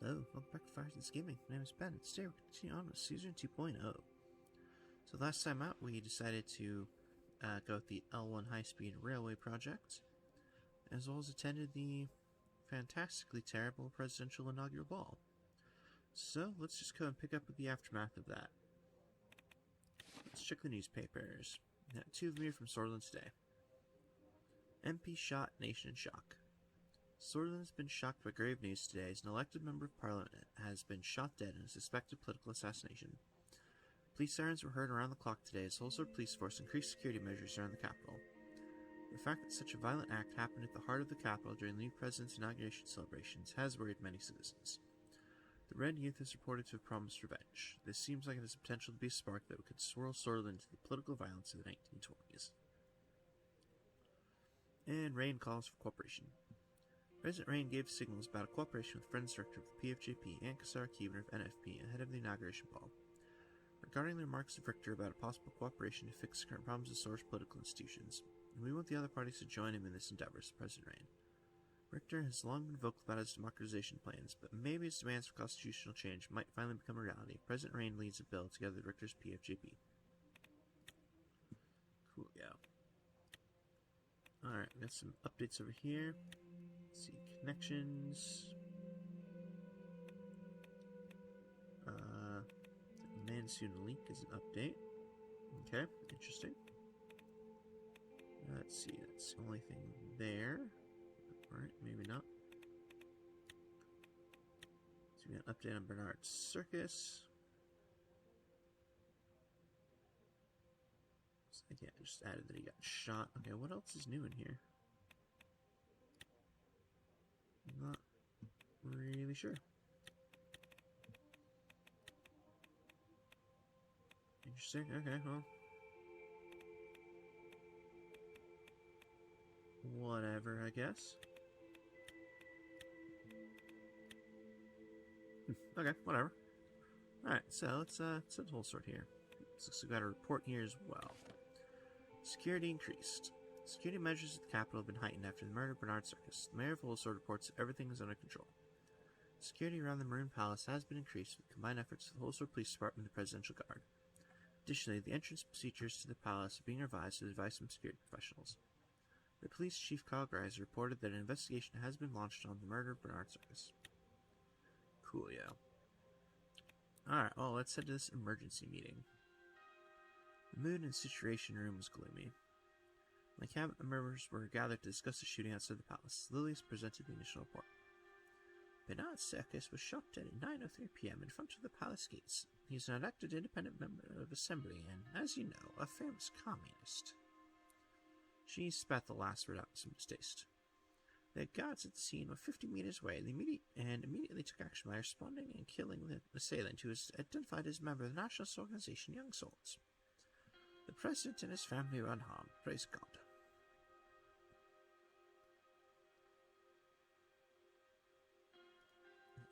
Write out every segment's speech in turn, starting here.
Hello, welcome back to Fireside Gaming. My name is Ben, and today we're continuing on with Suzerain 2.0. So last time out, we decided to go with the L1 high-speed railway project, as well as attended the fantastically terrible presidential inaugural ball. So let's just go and pick up with the aftermath of that. Let's check the newspapers. Two of them here from Swordsland today. MP shot, nation in shock. Swordsland has been shocked by grave news today as an elected member of parliament has been shot dead in a suspected political assassination. Police sirens were heard around the clock today as Holsworth Police Force increased security measures around the capital. The fact that such a violent act happened at the heart of the capital during the new president's inauguration celebrations has worried many citizens. The Red Youth is reported to have promised revenge. This seems like it has the potential to be a spark that could swirl Swordsland into the political violence of the 1920s. And Rain calls for cooperation. President Rain gave signals about a cooperation with Friends Director of the PFJP and Kasara Keevan of NFP ahead of the inauguration ball. Regarding the remarks of Richter about a possible cooperation to fix current problems of Source political institutions, we want the other parties to join him in this endeavor, said President Rain. Richter has long been vocal about his democratization plans, but maybe his demands for constitutional change might finally become a reality if President Rain leads a bill together with Richter's PFJP. Cool, yeah. Alright, we got some updates over here. Let's see, connections. Monsoon leak is an update. Okay, interesting. Let's see, that's the only thing there. Alright, maybe not. So we got an update on Bernard's Circus. So yeah, I just added that he got shot. Okay, what else is new in here? Not really sure. Interesting. Okay, well. Whatever, I guess. Okay, whatever. Alright, so let's set the whole sort here. Looks like we got a report here as well. Security increased. Security measures at the capital have been heightened after the murder of Bernard Circus. The mayor of Holsworth reports that everything is under control. Security around the Maroon Palace has been increased with combined efforts of the Holsworth Police Department and the Presidential Guard. Additionally, the entrance procedures to the palace are being revised with advice from security professionals. The police chief Kyle Greiser reported that an investigation has been launched on the murder of Bernard Circus. Coolio. Alright, well, let's head to this emergency meeting. The mood in the Situation Room was gloomy. My cabinet members were gathered to discuss the shooting outside the palace. Lilius presented the initial report. Bernard Circus was shot dead at 9:03 p.m. in front of the palace gates. He is an elected independent member of Assembly and, as you know, a famous communist. She spat the last word out with some distaste. The guards at the scene were 50 meters away and immediately took action by responding and killing the assailant, who was identified as a member of the nationalist organization Young Swords. The president and his family were unharmed. Praise God.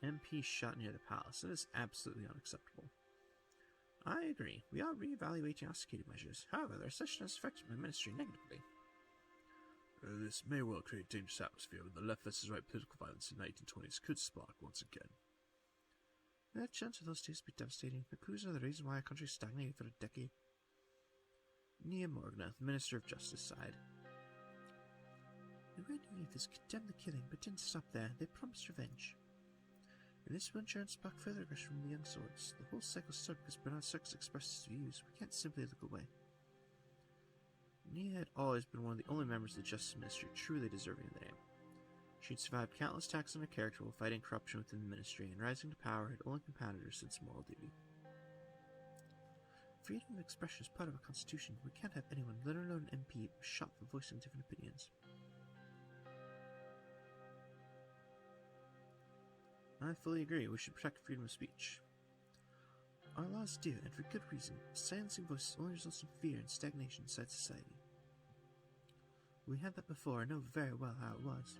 An MP shot near the palace. That is absolutely unacceptable. I agree. We are re-evaluating our security measures. However, their session has affected my ministry negatively. This may well create a dangerous atmosphere when the left versus right political violence in the 1920s could spark once again. The chance of those days would be devastating. The coups are the reason why our country stagnated for a decade. Nia Morgana, the Minister of Justice, sighed. The Red Youth has condemned the killing, but didn't stop there. They promised revenge. And this will ensure and spark further aggression from the Young Swords. The whole cycle started because Bernard Circus expressed his views. We can't simply look away. Nia had always been one of the only members of the Justice Ministry truly deserving of the name. She had survived countless attacks on her character while fighting corruption within the ministry, and rising to power had only compounded her sense of moral duty. Freedom of expression is part of our constitution. We can't have anyone, let alone an MP, shot for voicing different opinions. I fully agree. We should protect freedom of speech. Our laws do, and for good reason. Silencing voices only results in fear and stagnation inside society. We had that before and know very well how it was.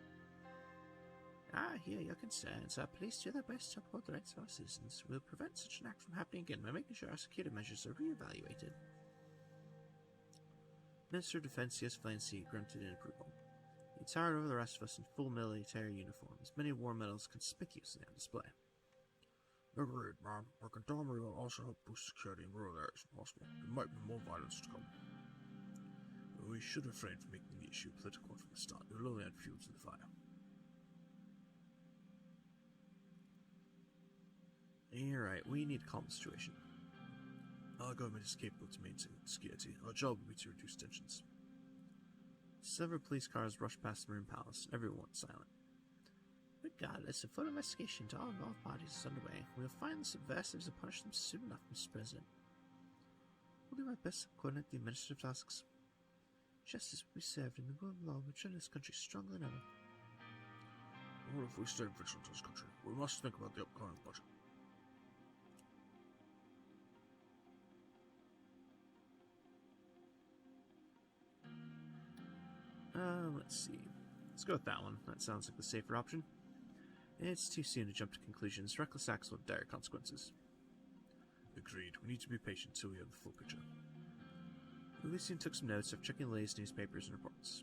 I hear your concerns. Our police do their best to uphold the rights of our citizens. We'll prevent such an act from happening again by making sure our security measures are re-evaluated. Minister of Defense C.S. Flancy grunted in approval. He towered over the rest of us in full military uniforms, many war medals conspicuously on display. Agreed, ma'am. Working Domri will also help boost security in rural areas if possible. There might be more violence to come. We should refrain from making the issue political from the start. It will only add fuel to the fire. You're right, we need a calm situation. Our government is capable to maintain security. Our job will be to reduce tensions. Several police cars rush past the Maroon Palace. Everyone silent. Regardless, a full investigation to all involved parties is underway. We will find the subversives and punish them soon enough, Mr. President. We'll do our best to coordinate the administrative tasks. Justice will be served and the rule of law will return this country stronger than ever. What if we stay vigilant to this country? We must think about the upcoming budget. Let's see. Let's go with that one. That sounds like the safer option. It's too soon to jump to conclusions. Reckless acts will have dire consequences. Agreed. We need to be patient till we have the full picture. Lucian took some notes after checking the latest newspapers and reports.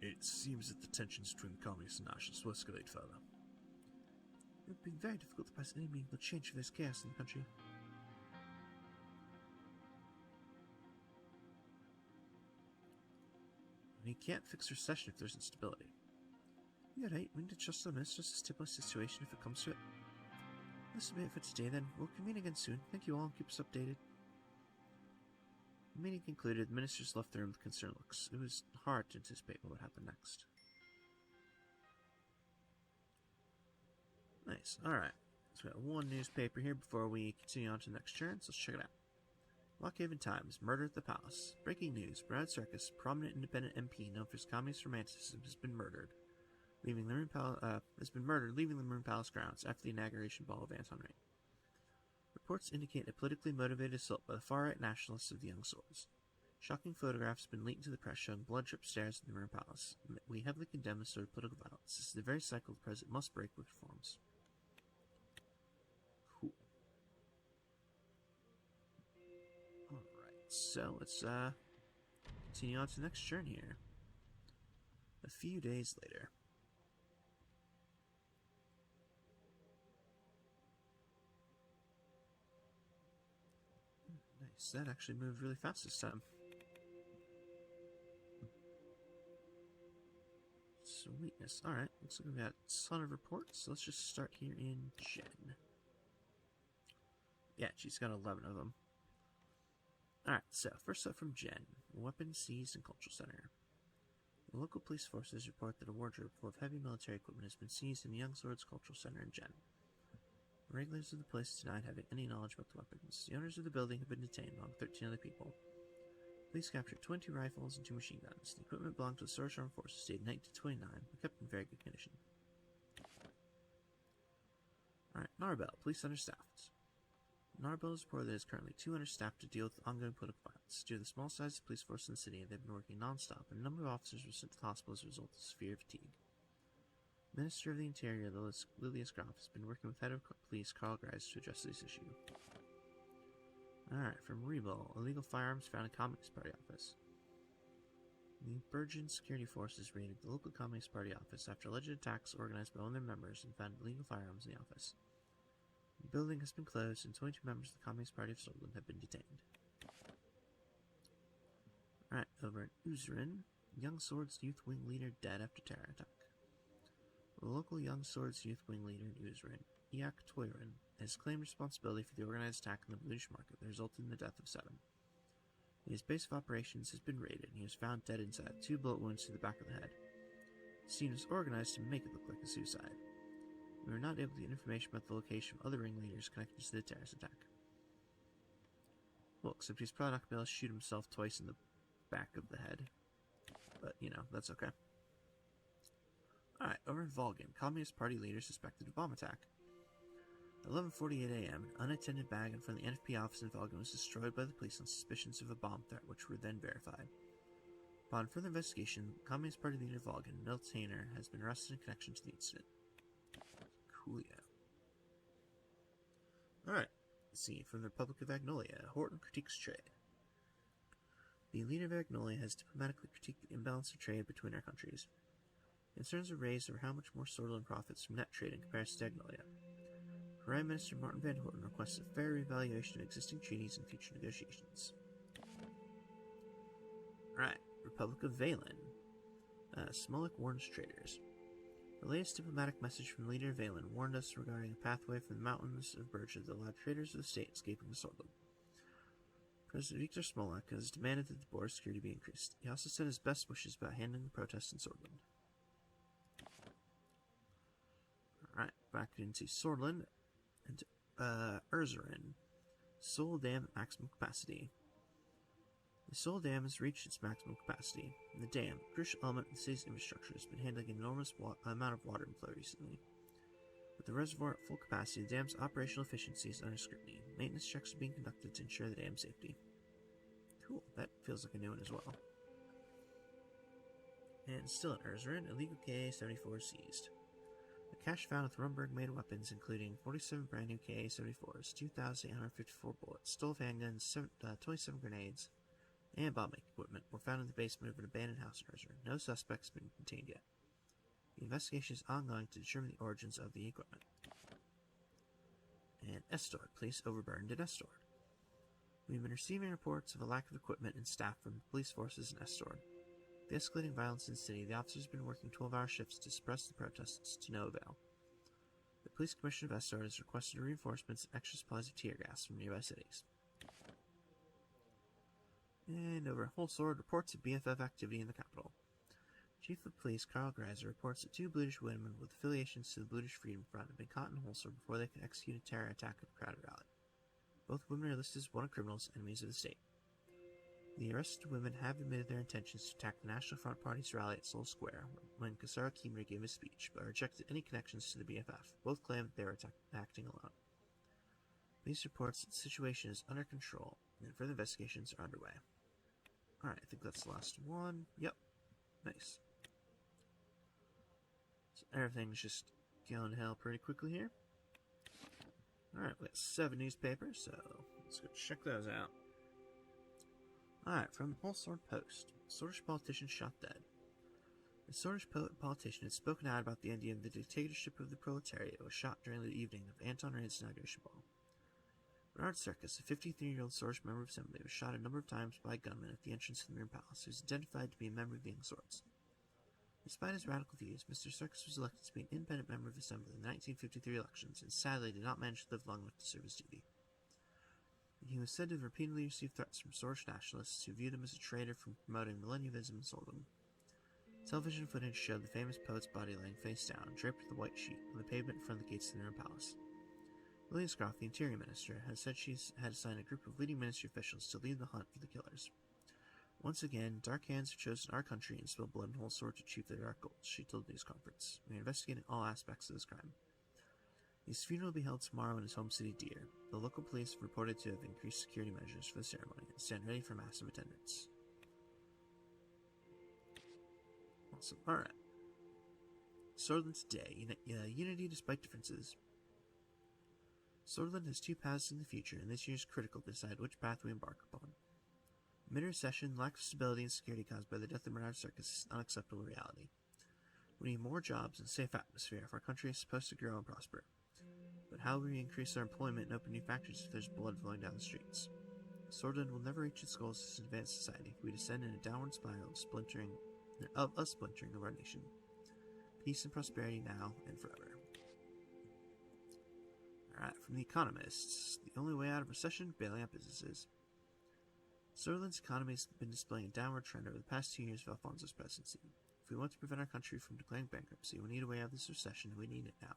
It seems that the tensions between the communists and nationalists will escalate further. It would be very difficult to pass any meaningful change if there's chaos in the country. And you can't fix recession if there's instability. You're right, we need to trust the ministers to stabilize the situation if it comes to it. This will be it for today then. We'll convene again soon. Thank you all and keep us updated. The meeting concluded, the ministers left the room with concerned looks. It was hard to anticipate what would happen next. Nice, alright. So we got one newspaper here before we continue on to the next turn, so let's check it out. Lockhaven Times, murder at the palace. Breaking news, Brad Circus, prominent independent MP known for his communist romanticism, has been murdered. Leaving the Maroon Palace grounds after the inauguration ball of Anton Ring. Reports indicate a politically motivated assault by the far-right nationalists of the Young Swords. Shocking photographs have been leaked to the press showing blood-dripped stairs in the Maroon Palace. We heavily condemn this sort of political violence. This is the very cycle the president must break with reforms. Cool. Alright, so let's continue on to the next turn here. A few days later. Nice, that actually moved really fast this time. Sweetness. Alright, looks like we've got a ton of reports, so let's just start here in Jen. Yeah, she's got 11 of them. Alright, so first up from Jen. Weapons seized in Cultural Center. The local police forces report that a wardrobe full of heavy military equipment has been seized in the Young Swords Cultural Center in Jen. Regulars of the place denied having any knowledge about the weapons. The owners of the building have been detained, along with 13 other people. Police captured 20 rifles and 2 machine guns. The equipment belonged to the Source Armed Forces dated 1929, but kept in very good condition. Alright, Narbel, police understaffed. Narbel is reported that it is currently too understaffed to deal with ongoing political violence. Due to the small size of the police force in the city, they've been working non-stop, and a number of officers were sent to the hospital as a result of severe fatigue. Minister of the Interior, Lilius Graf, has been working with Head of Police Carl Grice to address this issue. Alright, from Rebel, illegal firearms found in Communist Party office. The Bergen Security Forces raided the local Communist Party office after alleged attacks organized by one of their members and found illegal firearms in the office. The building has been closed and 22 members of the Communist Party of Solden have been detained. Alright, over in Suzerain, Young Swords Youth Wing leader dead after terror attack. The local Young Swords Youth Wing leader in Suzerain, Iak Toirin, has claimed responsibility for the organized attack in the British market that resulted in the death of 7. His base of operations has been raided and he was found dead inside, 2 bullet wounds to the back of the head. The scene was organized to make it look like a suicide. We were not able to get information about the location of other ringleaders connected to the terrorist attack. Well, except he's probably not going to be able to shoot himself twice in the back of the head. But, you know, that's okay. Alright, over in Volgan, Communist Party leader suspected of bomb attack. At 11:48 a.m., an unattended bag in front of the NFP office in Volgan was destroyed by the police on suspicions of a bomb threat, which were then verified. Upon further investigation, Communist Party leader Volgan, Milt Tainer, has been arrested in connection to the incident. Coolio. Alright, let's see, from the Republic of Agnolia, Horton critiques trade. The leader of Agnolia has diplomatically critiqued the imbalance of trade between our countries. Concerns are raised over how much more Sordelin profits from net trade in comparison to Agnolia. Prime Minister Martin Van Horten requests a fair reevaluation of existing treaties and future negotiations. Alright, Republic of Valen. Smolik warns traders. The latest diplomatic message from the leader of Valen warned us regarding a pathway from the mountains of birches that allowed traders of the state escaping to Swordland. President Viktor Smolak has demanded that the border security be increased. He also sent his best wishes about handling the protests in Swordland. Alright, back into Swordland and Suzerain. Soul Dam at maximum capacity. The Soul Dam has reached its maximum capacity. The dam, a crucial element of the city's infrastructure, has been handling an enormous amount of water inflow recently. With the reservoir at full capacity, the dam's operational efficiency is under scrutiny. Maintenance checks are being conducted to ensure the dam's safety. Cool, that feels like a new one as well. And still at Suzerain, illegal Ka-74 seized. The cache found with Rumberg-made weapons, including 47 brand new Ka-74s, 2,854 bullets, stole handguns, 27 grenades, and bomb-making equipment were found in the basement of an abandoned house in Suzerain. No suspects have been contained yet. The investigation is ongoing to determine the origins of the equipment. And Estord, police overburdened in Estord. We've been receiving reports of a lack of equipment and staff from the police forces in Estord. The escalating violence in the city, the officers have been working 12-hour shifts to suppress the protests to no avail. The police commissioner of Estord has requested reinforcements and extra supplies of tear gas from nearby cities. And over at Holsword, reports of BFF activity in the capital. Chief of Police Carl Greiser reports that 2 Bludish women with affiliations to the Bludish Freedom Front have been caught in Holsword before they could execute a terror attack at a crowded rally. Both women are listed as wanted criminals, enemies of the state. The arrested women have admitted their intentions to attack the National Front Party's rally at Seoul Square when Kasara Kimura gave a speech, but rejected any connections to the BFF. Both claim that they were acting alone. Police reports that the situation is under control, and further investigations are underway. Alright, I think that's the last one. Yep. Nice. So everything's just going to hell pretty quickly here. Alright, we got 7 newspapers, so let's go check those out. Alright, from the Holsword Post. Sworddish politician shot dead. The Sworddish poet and politician had spoken out about the idea of the dictatorship of the proletariat was shot during the evening of Anton Rand's inauguration ball. Bernard Circus, a 53-year-old Sworddish member of Assembly, was shot a number of times by gunmen at the entrance to the Mirror Palace, who was identified to be a member of the Young Swords. Despite his radical views, Mr. Circus was elected to be an independent member of Assembly in the 1953 elections, and sadly did not manage to live long enough to serve his duty. He was said to have repeatedly received threats from Sworddish nationalists who viewed him as a traitor from promoting millennialism and Swordom. Television footage showed the famous poet's body laying face down, draped with a white sheet, on the pavement in front of the gates of the Mirror Palace. Lillian Scroff, the Interior Minister, has said she had assigned a group of leading ministry officials to lead the hunt for the killers. Once again, dark hands have chosen our country and spilled blood and Holsword to achieve their dark goals, she told the news conference. We are investigating all aspects of this crime. His funeral will be held tomorrow in his home city, Deer. The local police have reported to have increased security measures for the ceremony and stand ready for massive attendance. Awesome. Alright. Swordland today. Unity despite differences. Swordland has 2 paths in the future, and this year is critical to decide which path we embark upon. Mid-recession, lack of stability and security caused by the death of Bernard Circus is an unacceptable reality. We need more jobs and a safe atmosphere if our country is supposed to grow and prosper. But how will we increase our employment and open new factories if there's blood flowing down the streets? Swordland will never reach its goals as an advanced society if we descend in a downward spiral of splintering of our nation. Peace and prosperity now and forever. Alright, from The Economists. The only way out of recession, bailing out businesses. Swordland's economy has been displaying a downward trend over the past 2 years of Alfonso's presidency. If we want to prevent our country from declaring bankruptcy, we need a way out of this recession, and we need it now.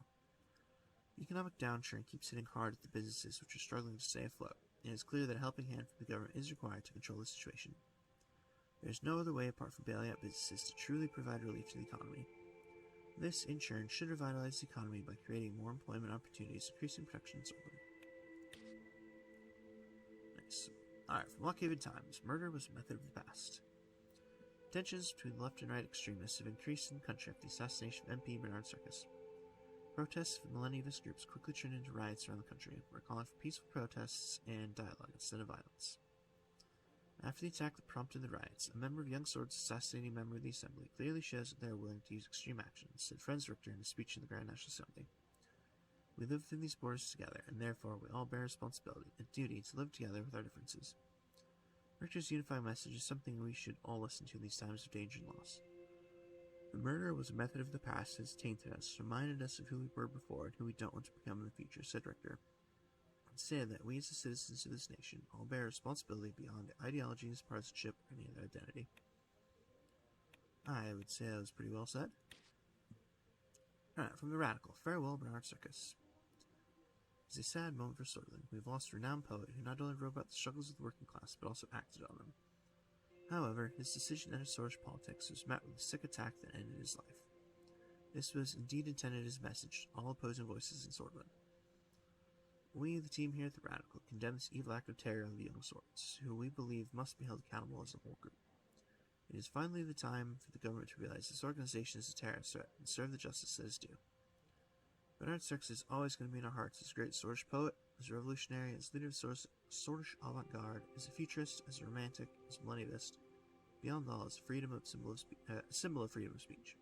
The economic downturn keeps hitting hard at the businesses which are struggling to stay afloat. It is clear that a helping hand from the government is required to control the situation. There is no other way apart from bailing out businesses to truly provide relief to the economy. This, in turn, should revitalize the economy by creating more employment opportunities, increasing production, and so on. Nice. Alright, from Lockhaven Times. Murder was a method of the past. Tensions between left and right extremists have increased in the country after the assassination of MP Bernard Circus. Protests from millennialist groups quickly turned into riots around the country. We're calling for peaceful protests and dialogue instead of violence. After the attack that prompted the riots, a member of Young Swords assassinating a member of the Assembly clearly shows that they are willing to use extreme action, said Franz Richter in a speech in the Grand National Assembly. We live within these borders together, and therefore we all bear responsibility and duty to live together with our differences. Richter's unifying message is something we should all listen to in these times of danger and loss. The murder was a method of the past that has tainted us, reminded us of who we were before and who we don't want to become in the future, said Richter. Instead, that we as the citizens of this nation all bear responsibility beyond ideologies, partisanship, or any other identity. I would say that was pretty well said. Alright, from the Radical. Farewell, Bernard Circus. It's a sad moment for Sorlin. We've lost a renowned poet who not only wrote about the struggles of the working class, but also acted on them. However, his decision to enter Swedish politics was met with a sick attack that ended his life. This was indeed intended as a message to all opposing voices in Swordland. We, the team here at the Radical, condemn this evil act of terror of the young swords, who we believe must be held accountable as a whole group. It is finally the time for the government to realize this organization is a terrorist threat and serve the justice that is due. Bernard Circus is always going to be in our hearts as a great Swedish poet, as a revolutionary, as leader of Swedish avant-garde, as a futurist, as a romantic, as a millennialist. Beyond all, as a symbol of freedom of speech.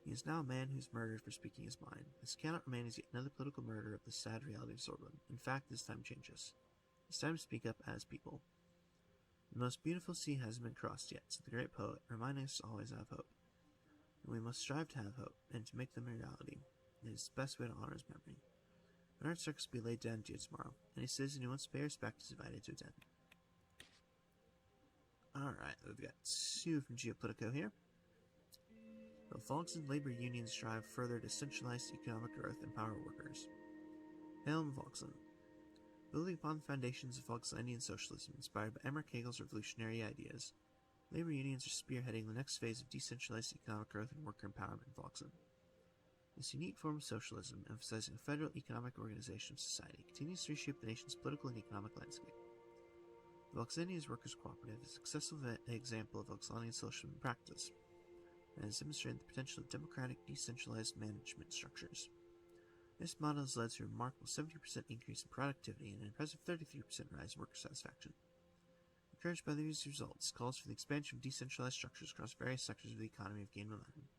He is now a man who is murdered for speaking his mind. This cannot remain as yet another political murder of the sad reality of Sorlin. In fact, this time changes. It's time to speak up as people. The most beautiful sea hasn't been crossed yet, said the great poet, reminding us to always have hope. And we must strive to have hope, and to make them a reality. It is the best way to honor his memory. Bernard Circus will be laid down to you tomorrow. Any citizen who wants to pay respect is invited to attend. Alright, we've got Sue from Geopolitico here. The Volksland labor unions strive further to centralize economic growth and empower workers. Helm Volksland. Building upon the foundations of Volkslandian socialism inspired by Emmerich Hagel's revolutionary ideas, labor unions are spearheading the next phase of decentralized economic growth and worker empowerment in Volksland. This unique form of socialism, emphasizing a federal economic organization of society, continues to reshape the nation's political and economic landscape. The Volkslandian Workers' Cooperative is a successful example of Volkslandian socialism in practice, and has demonstrated the potential of democratic, decentralized management structures. This model has led to a remarkable 70% increase in productivity and an impressive 33% rise in worker satisfaction. Encouraged by these results, calls for the expansion of decentralized structures across various sectors of the economy have gained momentum.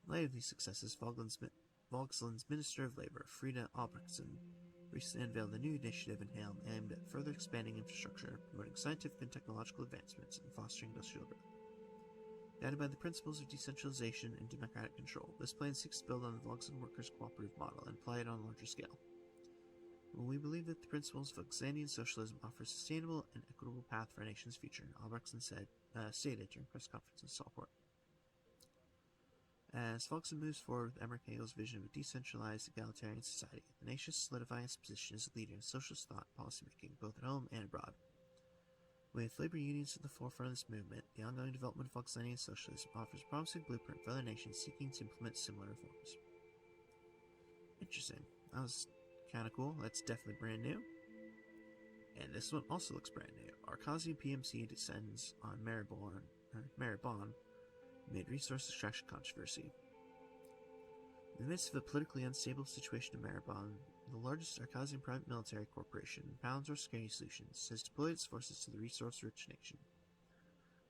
In light of these successes, Volksland's Minister of Labor, Frida Albrechtsen, recently unveiled a new initiative in Helm aimed at further expanding infrastructure, promoting scientific and technological advancements, and fostering industrial growth. Guided by the principles of decentralization and democratic control, this plan seeks to build on the Volksland Workers' Cooperative model and apply it on a larger scale. When we believe that the principles of Volkslandian socialism offer a sustainable and equitable path for our nation's future, Albrechtsen stated during a press conference in Saltport. As Volksland moves forward with Emmerich Hagel's vision of a decentralized, egalitarian society, the nation is solidifying its position as a leader in socialist thought and policymaking, both at home and abroad. With labor unions at the forefront of this movement, the ongoing development of Volkslandian socialism offers a promising blueprint for other nations seeking to implement similar reforms. Interesting. That was kind of cool. That's definitely brand new. And this one also looks brand new. Arkazi PMC descends on Maribon amid resource extraction controversy. In the midst of a politically unstable situation in Maribon, the largest Arkazian private military corporation, Palantir Security Solutions, has deployed its forces to the resource-rich nation.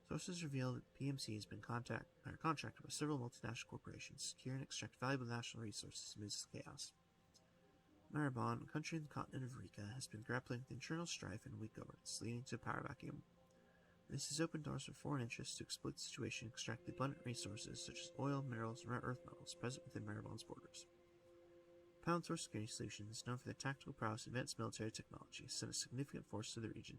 Sources reveal that PMC has been contracted by several multinational corporations to secure and extract valuable national resources amidst the chaos. Maribon, a country in the continent of Rica, has been grappling with internal strife and weak governance, leading to a power vacuum. This has opened doors for foreign interests to exploit the situation and extract the abundant resources such as oil, minerals, and rare earth metals present within Maribon's borders. Palantir Security Solutions, known for their tactical prowess and advanced military technology, has sent a significant force to the region.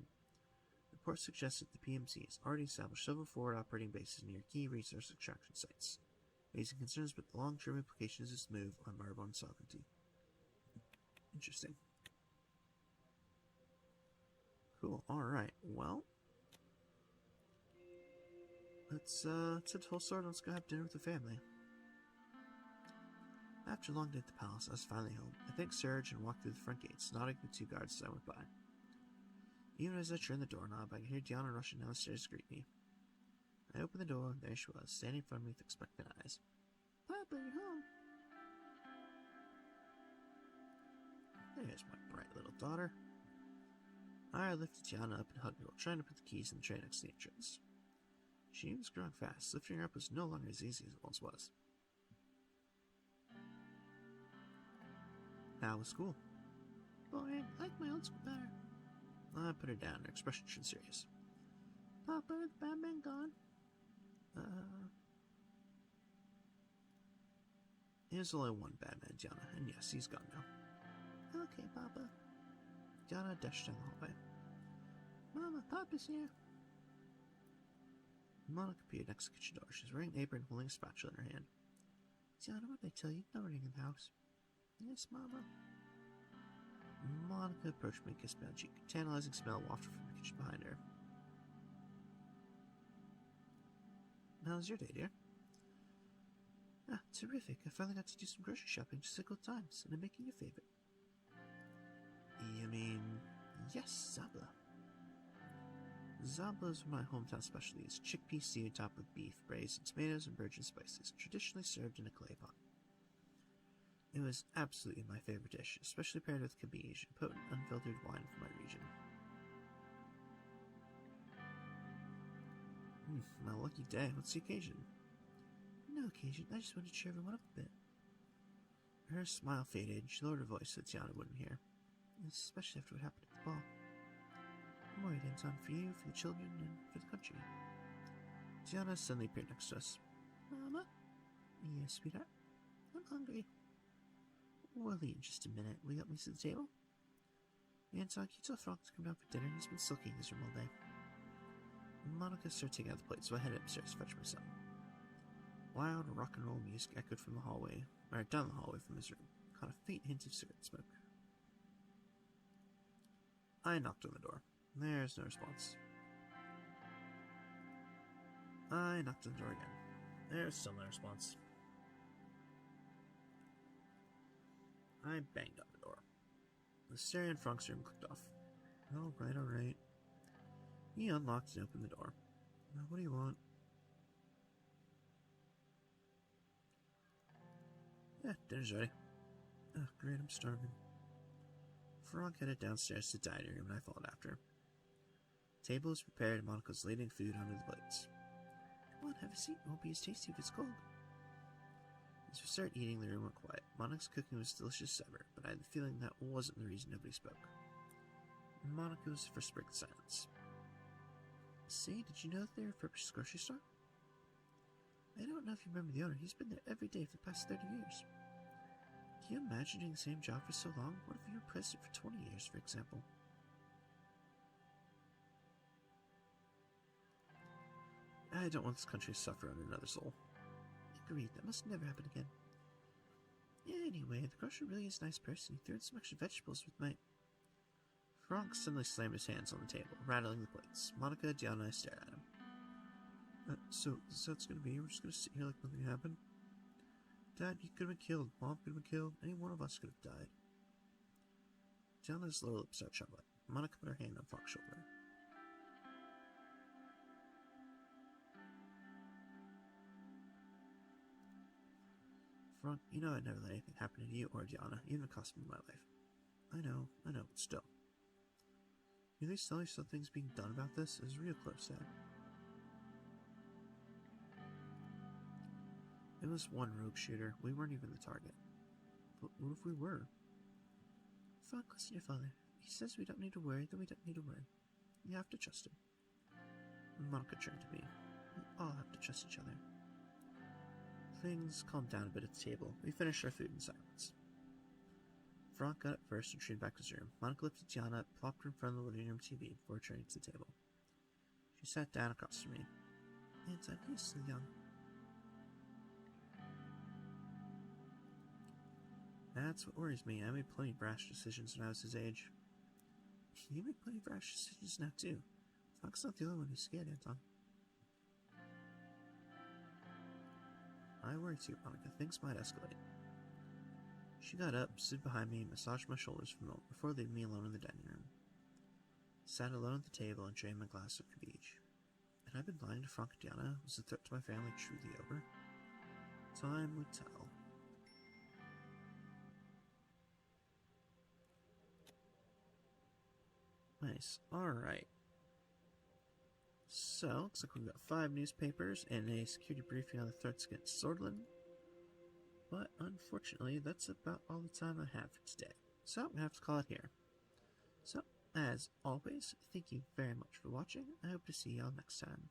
Reports suggest that the PMC has already established several forward operating bases near key resource extraction sites, raising concerns about the long-term implications of this move on Maribon's sovereignty. Interesting. Cool. Alright, well, let's head to Whole Sword and let's go have dinner with the family. After a long day at the palace, I was finally home. I thanked Serge and walked through the front gates, nodding to the two guards as I went by. Even as I turned the doorknob, I could hear Diana rushing down the stairs to greet me. I opened the door, and there she was, standing in front of me with expectant eyes. Papa, you're home. There's my bright little daughter. I lifted Diana up and hugged her while trying to put the keys in the tray next to the entrance. She was growing fast. Lifting her up was no longer as easy as it once was. How was school? Boring. I like my old school better. I put her down. Her expression turned serious. Papa, is Batman gone? There's only one Batman, Diana, and yes, he's gone now. Okay, Papa. Diana dashed down the hallway. Mama, Papa's here. Monica appeared next to the kitchen door. She was wearing an apron, holding a spatula in her hand. Diana, what did I tell you? No running in the house. Yes, Mama. Monica approached me and kissed me on the cheek. A tantalizing smell wafted from the kitchen behind her. How's your day, dear? Ah, terrific. I finally got to do some grocery shopping just a couple times, and I'm making your favorite. You mean, yes, Zabla. Zabla is one of my hometown specialties. Chickpea stew topped with beef, braised in tomatoes and virgin spices, traditionally served in a clay pot. It was absolutely my favorite dish, especially paired with cabbage, a potent, unfiltered wine from my region. My lucky day. What's the occasion? No occasion. I just wanted to cheer everyone up a bit. Her smile faded. She lowered her voice so that Tiana wouldn't hear. Especially after what happened at the ball. I'm worried, Anton, for you, for the children, and for the country. Tiana suddenly appeared next to us. Mama? Yes, sweetheart? I'm hungry. We'll eat in just a minute. Will you help me sit at the table? Anton, can you tell Frank to come down for dinner? He's been sulking his room all day. Monica started taking out the plate, so I headed upstairs to fetch my son. Loud rock and roll music echoed from the hallway, or down the hallway from his room, caught a faint hint of cigarette smoke. I knocked on the door. There's no response. I knocked on the door again. There's still no response. I banged on the door. The stereo in Frank's room clicked off. Alright, alright. He unlocked and opened the door. Now, what do you want? Yeah, dinner's ready. Oh, great, I'm starving. Frank headed downstairs to the dining room and I followed after. The table was prepared and Monica was ladling food onto the plates. Come on, have a seat. It won't be as tasty if it's cold. As we started eating, the room went quiet. Monica's cooking was delicious as ever, but I had the feeling that wasn't the reason nobody spoke. Monica was the first to break the silence. Say, did you know that they're a purpose grocery store? I don't know if you remember the owner. He's been there every day for the past 30 years. Can you imagine doing the same job for so long? What if you were president for 20 years, for example? I don't want this country to suffer under another soul. Agreed, that must never happen again. Anyway, the grocer really is a nice person. He threw in some extra vegetables with my... Frank suddenly slammed his hands on the table, rattling the plates. Monica, Diana, and I stared at him. So that's gonna be? We're just gonna sit here like nothing happened? Dad, you could have been killed. Mom could have been killed. Any one of us could have died. Diana's lower lip started trembling. Monica put her hand on Frank's shoulder. Frank, you know I'd never let anything happen to you or Diana, even if it cost me my life. I know, but still. You at least tell me something's being done about this? It was real close, Dad. It was one rogue shooter. We weren't even the target. But what if we were? Frank, listen to your father. He says we don't need to worry, then we don't need to worry. You have to trust him. Monica turned to me. We all have to trust each other. Things calmed down a bit at the table. We finished our food in silence. Frank got up first and retreated back to his room. Monica lifted Tiana up, plopped her in front of the living room TV before returning to the table. She sat down across from me. Anton, you're still young. That's what worries me. I made plenty of brash decisions when I was his age. You make plenty of brash decisions now, too. Frank's not the only one who's scared, Anton. I worry too, Monica. Things might escalate. She got up, stood behind me, and massaged my shoulders for a moment before leaving me alone in the dining room. Sat alone at the table and drained my glass of cabbage. Had I been lying to Frank and Diana? Was the threat to my family truly over? Time would tell. Nice. Alright. So, looks like we've got 5 newspapers and a security briefing on the threats against Swordland. But unfortunately, that's about all the time I have for today. So I'm going to have to call it here. So, as always, thank you very much for watching. I hope to see y'all next time.